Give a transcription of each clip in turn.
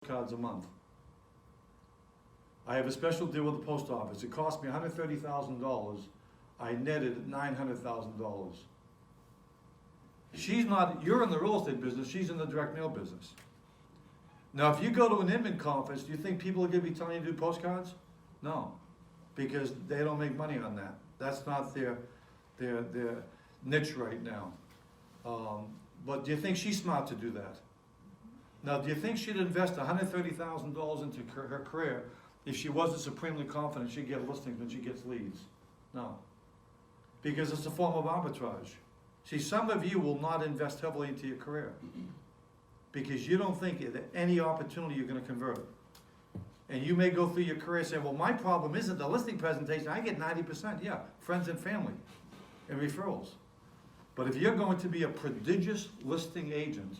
cards a month. I have a special deal with the post office. It cost me $130,000. I netted $900,000. She's not, you're in the real estate business, she's in the direct mail business. Now, if you go to an Inman conference, do you think people are going to be telling you to do postcards? No, because they don't make money on that. That's not their niche right now. But do you think she's smart to do that? Now, do you think she'd invest $130,000 into her career if she wasn't supremely confident she'd get listings when she gets leads? No, because it's a form of arbitrage. See, some of you will not invest heavily into your career because you don't think that any opportunity you're going to convert it. And you may go through your career saying, well, my problem isn't the listing presentation. I get 90%, yeah, friends and family and referrals. But if you're going to be a prodigious listing agent,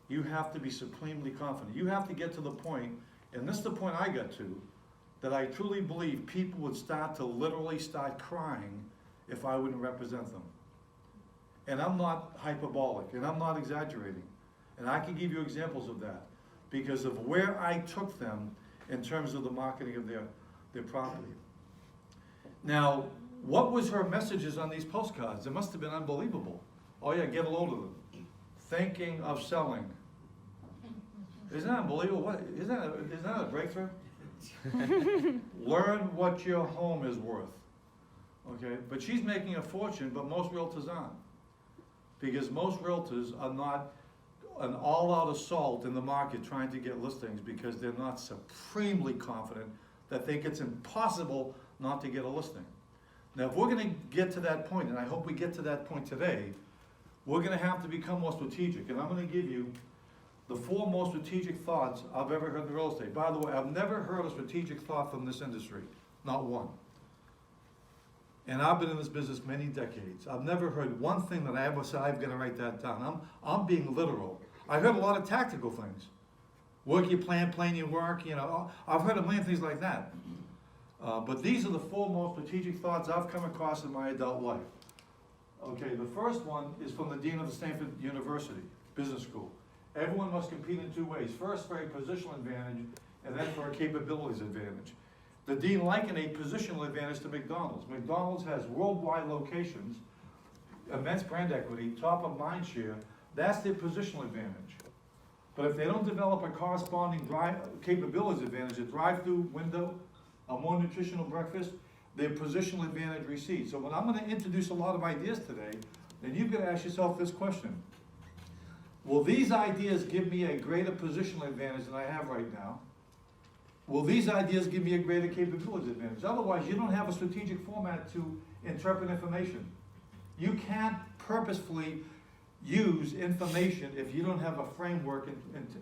you have to be supremely confident. You have to get to the point, and this is the point I got to, that I truly believe people would start to literally start crying if I wouldn't represent them. And I'm not hyperbolic, and I'm not exaggerating. And I can give you examples of that because of where I took them in terms of the marketing of their property. Now, what was her messages on these postcards? It must have been unbelievable. Oh yeah, get a load of them. Thinking of selling. Isn't that unbelievable? What, isn't that a breakthrough? Learn what your home is worth. Okay, but she's making a fortune, but most realtors aren't. Because most realtors are not an all-out assault in the market trying to get listings because they're not supremely confident that think it's impossible not to get a listing. Now, if we're going to get to that point, and I hope we get to that point today, we're going to have to become more strategic. And I'm going to give you the 4 most strategic thoughts I've ever heard in real estate. By the way, I've never heard a strategic thought from this industry, not one. And I've been in this business many decades. I've never heard one thing that I ever said, I'm going to write that down. I'm being literal. I've heard a lot of tactical things. Work your plan, plan your work, you know. I've heard a million things like that. But these are the 4 most strategic thoughts I've come across in my adult life. Okay, the first one is from the Dean of the Stanford University Business School. Everyone must compete in 2 ways. First, for a positional advantage, and then for a capabilities advantage. The Dean likened a positional advantage to McDonald's. McDonald's has worldwide locations, immense brand equity, top of mind share. That's their positional advantage. But if they don't develop a corresponding capabilities advantage, a drive-through window, a more nutritional breakfast, their positional advantage recedes. So when I'm going to introduce a lot of ideas today, then you've got to ask yourself this question. Will these ideas give me a greater positional advantage than I have right now? Will these ideas give me a greater capabilities advantage? Otherwise, you don't have a strategic format to interpret information. You can't purposefully use information if you don't have a framework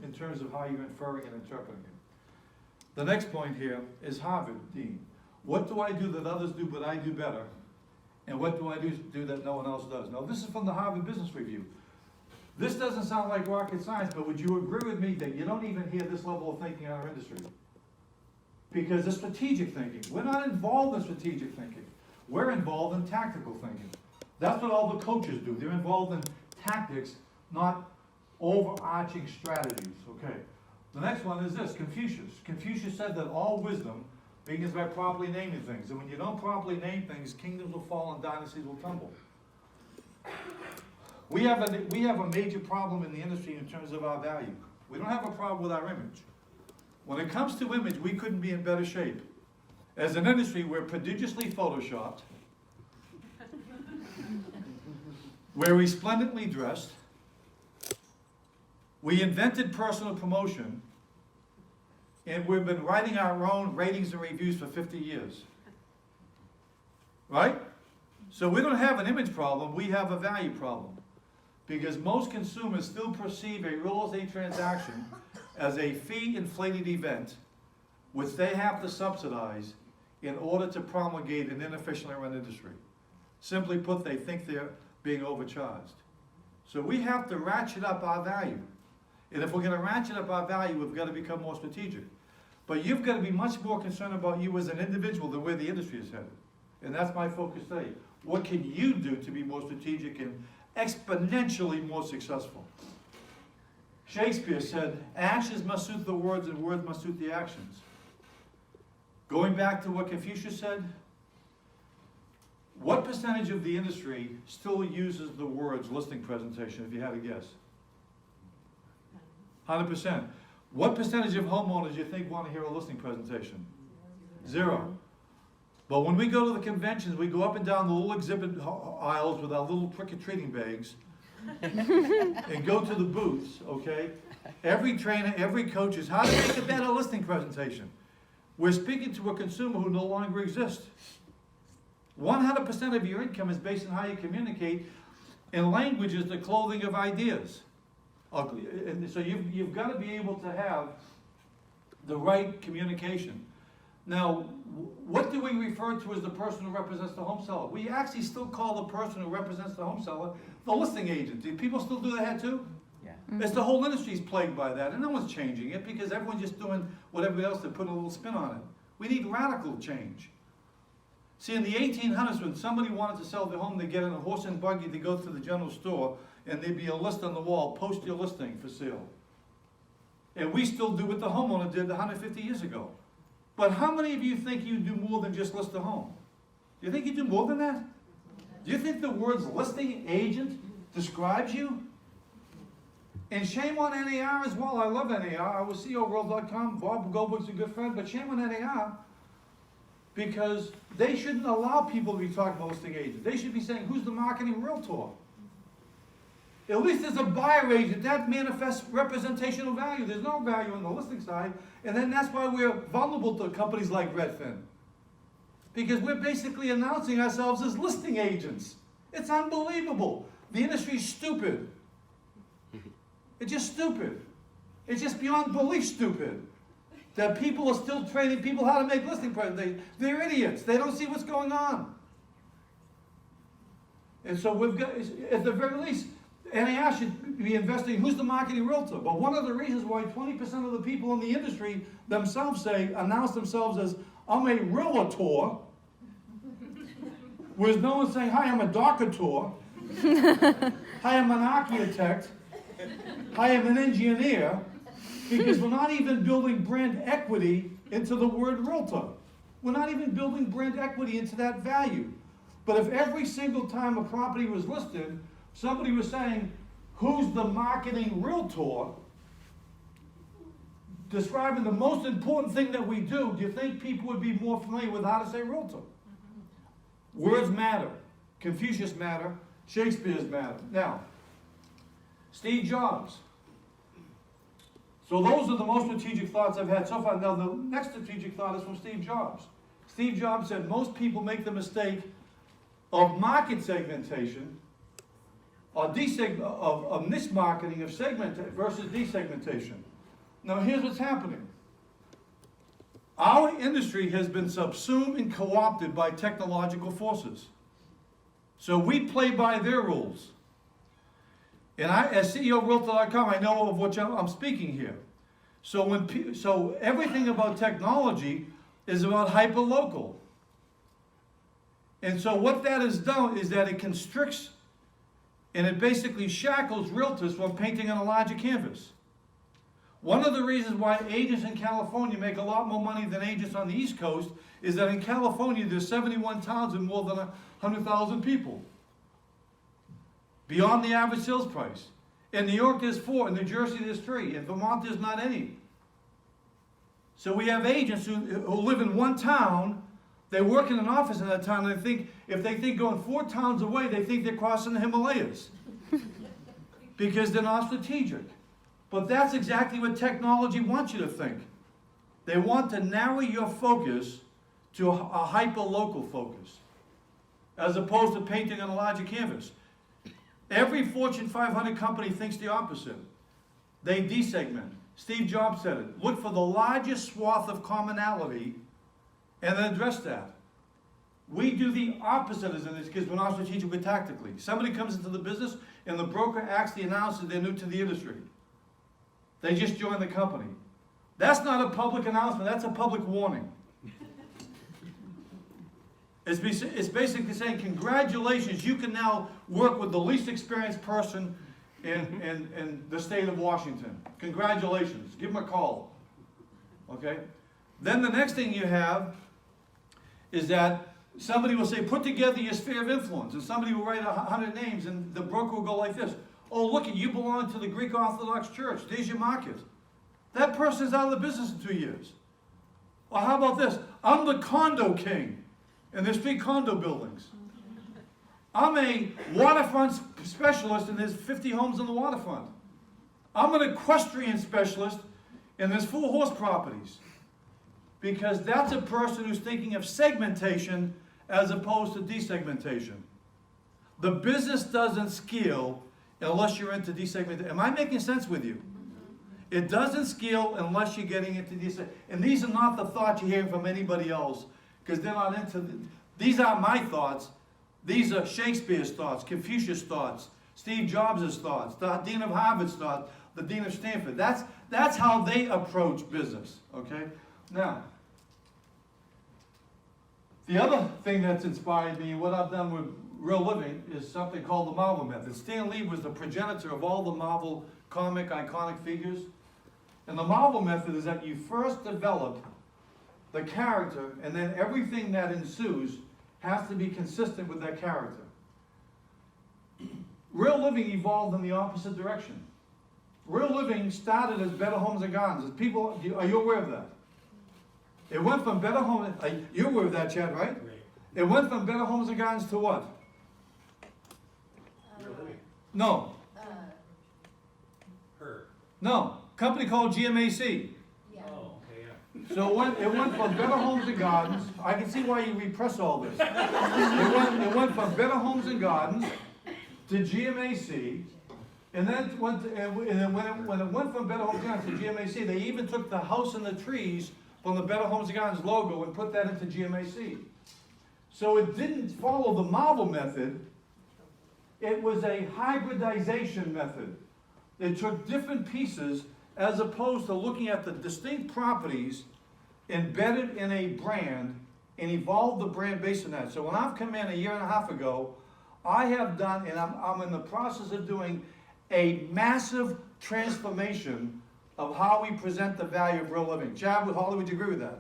in terms of how you're inferring and interpreting it. The next point here is Harvard, Dean. What do I do that others do but I do better? And what do I do that no one else does? Now, this is from the Harvard Business Review. This doesn't sound like rocket science, but would you agree with me that you don't even hear this level of thinking in our industry? Because it's strategic thinking. We're not involved in strategic thinking. We're involved in tactical thinking. That's what all the coaches do. They're involved in tactics, not overarching strategies, okay? The next one is this, Confucius. Confucius said that all wisdom begins by properly naming things. And when you don't properly name things, kingdoms will fall and dynasties will tumble. We have a major problem in the industry in terms of our value. We don't have a problem with our image. When it comes to image, we couldn't be in better shape. As an industry, we're prodigiously photoshopped. We're resplendently dressed. We invented personal promotion. And we've been writing our own ratings and reviews for 50 years. Right? So we don't have an image problem, we have a value problem. Because most consumers still perceive a real estate transaction as a fee-inflated event which they have to subsidize in order to promulgate an inefficiently run industry. Simply put, they think they're being overcharged. So we have to ratchet up our value. And if we're going to ratchet up our value, we've got to become more strategic. But you've got to be much more concerned about you as an individual than where the industry is headed. And that's my focus today. What can you do to be more strategic and exponentially more successful? Shakespeare said, actions must suit the words and words must suit the actions. Going back to what Confucius said, what percentage of the industry still uses the words listing presentation, if you had to guess? 100%. What percentage of homeowners do you think want to hear a listing presentation? 0. But when we go to the conventions, we go up and down the little exhibit aisles with our little trick-or-treating bags and go to the booths, okay? Every trainer, every coach is how to make a better listing presentation. We're speaking to a consumer who no longer exists. 100% of your income is based on how you communicate, and language is the clothing of ideas. And so you've got to be able to have the right communication. Now, what do we refer to as the person who represents the home seller? We actually still call the person who represents the home seller the listing agent. Do people still do that too? Yeah. It's the whole industry's plagued by that, and no one's changing it because everyone's just doing what everybody else did, put a little spin on it. We need radical change. See, in the 1800s, when somebody wanted to sell their home, they'd get in a horse and buggy to go to the general store, and there'd be a list on the wall, post your listing for sale. And we still do what the homeowner did 150 years ago. But how many of you think you do more than just list a home? Do you think you do more than that? Do you think the words listing agent describes you? And shame on NAR as well. I love NAR. I was CEOworld.com. Bob Goldberg's a good friend, but shame on NAR because they shouldn't allow people to be talking about listing agents. They should be saying, who's the marketing realtor? At least there's a buyer agent. That manifests representational value. There's no value on the listing side. And then that's why we're vulnerable to companies like Redfin. Because we're basically announcing ourselves as listing agents. It's unbelievable. The industry's stupid. It's just stupid. It's just beyond belief stupid. That people are still training people how to make listing presentations. They're idiots. They don't see what's going on. And so we've got, at the very least, NAR should be investing, who's the marketing realtor? But one of the reasons why 20% of the people in the industry themselves announce themselves as, I'm a realtor, whereas no one's saying, hi, I'm a doctor, hi, I'm an architect, hi, I'm an engineer, because we're not even building brand equity into the word realtor. We're not even building brand equity into that value. But if every single time a property was listed, somebody was saying, who's the marketing realtor, describing the most important thing that we do you think people would be more familiar with how to say realtor? Words matter. Confucius matter. Shakespeare's matter. Now, Steve Jobs. So those are the most strategic thoughts I've had so far. Now, the next strategic thought is from Steve Jobs. Steve Jobs said most people make the mistake of market segmentation or of niche marketing, of segment versus desegmentation. Now here's what's happening. Our industry has been subsumed and co-opted by technological forces. So we play by their rules. And I, as CEOWealth.com, I know of what I'm speaking here. So everything about technology is about hyper-local. And so what that has done is that it constricts and it basically shackles realtors from painting on a larger canvas. One of the reasons why agents in California make a lot more money than agents on the East Coast is that in California there's 71 towns and more than 100,000 people. Beyond the average sales price. In New York there's 4, in New Jersey there's 3, in Vermont there's not any. So we have agents who live in one town, they work in an office in that town, and if they think going 4 towns away, they think they're crossing the Himalayas. Because they're not strategic. But that's exactly what technology wants you to think. They want to narrow your focus to a hyper-local focus, as opposed to painting on a larger canvas. Every Fortune 500 company thinks the opposite. They desegment. Steve Jobs said it. Look for the largest swath of commonality and then address that. We do the opposite as in this because we're not strategically tactically. Somebody comes into the business and the broker actually announces they're new to the industry. They just joined the company. That's not a public announcement, that's a public warning. It's basically saying, congratulations, you can now work with the least experienced person in the state of Washington. Congratulations, give them a call, okay? Then the next thing you have is that somebody will say, put together your sphere of influence, and somebody will write 100 names, and the broker will go like this. Oh, look, you belong to the Greek Orthodox Church. There's your market. That person's out of the business in 2 years. Or how about this? I'm the condo king, and there's 3 condo buildings. I'm a waterfront specialist, and there's 50 homes on the waterfront. I'm an equestrian specialist, and there's 4 horse properties. Because that's a person who's thinking of segmentation as opposed to desegmentation. The business doesn't scale unless you're into desegmentation. Am I making sense with you? It doesn't scale unless you're getting into desegmentation. And these are not the thoughts you're hearing from anybody else, because they're not into, these aren't my thoughts. These are Shakespeare's thoughts, Confucius' thoughts, Steve Jobs' thoughts, the Dean of Harvard's thoughts, the Dean of Stanford. That's how they approach business, okay? Now, the other thing that's inspired me, what I've done with Real Living, is something called the Marvel Method. Stan Lee was the progenitor of all the Marvel comic iconic figures. And the Marvel Method is that you first develop the character, and then everything that ensues has to be consistent with that character. Real Living evolved in the opposite direction. Real Living started as Better Homes and Gardens. People, are you aware of that? It went from Better Homes, you're aware of that, Chad, right? It went from Better Homes and Gardens to what? No. Her. No. Company called GMAC. Yeah. Oh, okay, yeah. So it went from Better Homes and Gardens. I can see why you repress all this. It went from Better Homes and Gardens to GMAC. And then when it went from Better Homes and Gardens to GMAC, they even took the house and the trees from the Better Homes and Gardens logo and put that into GMAC. So it didn't follow the Marvel method. It was a hybridization method. It took different pieces as opposed to looking at the distinct properties embedded in a brand and evolved the brand based on that. So when I've come in a year and a half ago, I have done, and I'm in the process of doing a massive transformation of how we present the value of Real Living. Chad, with Holly, would you agree with that?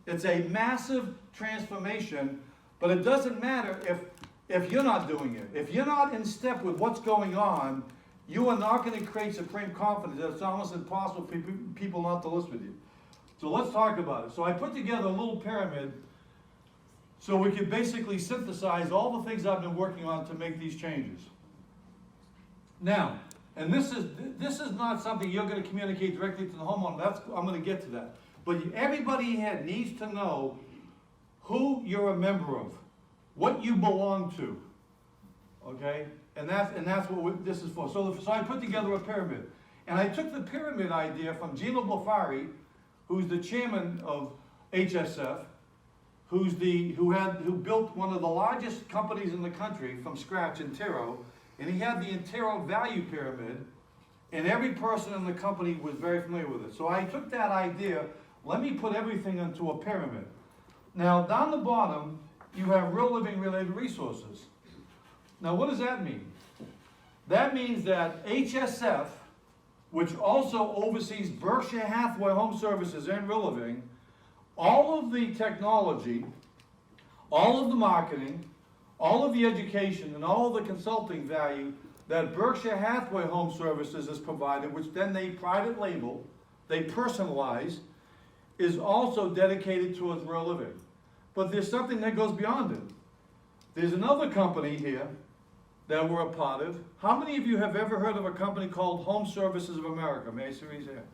It's a massive transformation, but it doesn't matter if you're not doing it. If you're not in step with what's going on, you are not going to create supreme confidence. It's almost impossible for people not to list with you. So let's talk about it. So I put together a little pyramid so we could basically synthesize all the things I've been working on to make these changes. Now, and this is not something you're going to communicate directly to the homeowner. I'm going to get to that. But everybody here needs to know who you're a member of, what you belong to, okay? And that's what this is for. So I put together a pyramid. And I took the pyramid idea from Gino Blafari, who's the chairman of HSF, who built one of the largest companies in the country from scratch, Intero. And he had the Intero value pyramid, and every person in the company was very familiar with it. So I took that idea, let me put everything into a pyramid. Now, down the bottom, you have Real Living related resources. Now, what does that mean? That means that HSF, which also oversees Berkshire Hathaway Home Services and Real Living, all of the technology, all of the marketing, all of the education, and all of the consulting value that Berkshire Hathaway Home Services has provided, which then they private label, they personalize, is also dedicated towards Real Living. But there's something that goes beyond it. There's another company here that we're a part of. How many of you have ever heard of a company called Home Services of America? May I see raise your hand?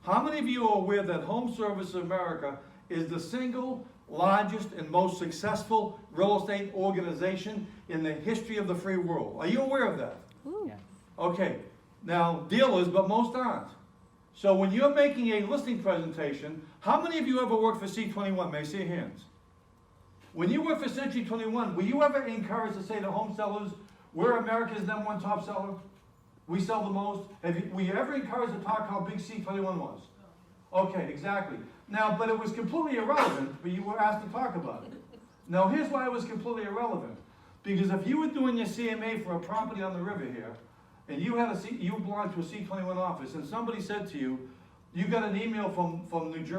How many of you are aware that Home Services of America is the single largest and most successful real estate organization in the history of the free world? Are you aware of that? Yes. Okay. Now, dealers, but most aren't. So when you're making a listing presentation, how many of you ever worked for C21? May I see your hands? When you work for Century 21, were you ever encouraged to say to home sellers, we're America's #1 top seller? We sell the most? Were you ever encouraged to talk how big C21 was? Okay, exactly. Now, but it was completely irrelevant, but you were asked to talk about it. Now, here's why it was completely irrelevant. Because if you were doing your CMA for a property on the river here, and you had you belonged to a C-21 office, and somebody said to you, you got an email from New Jersey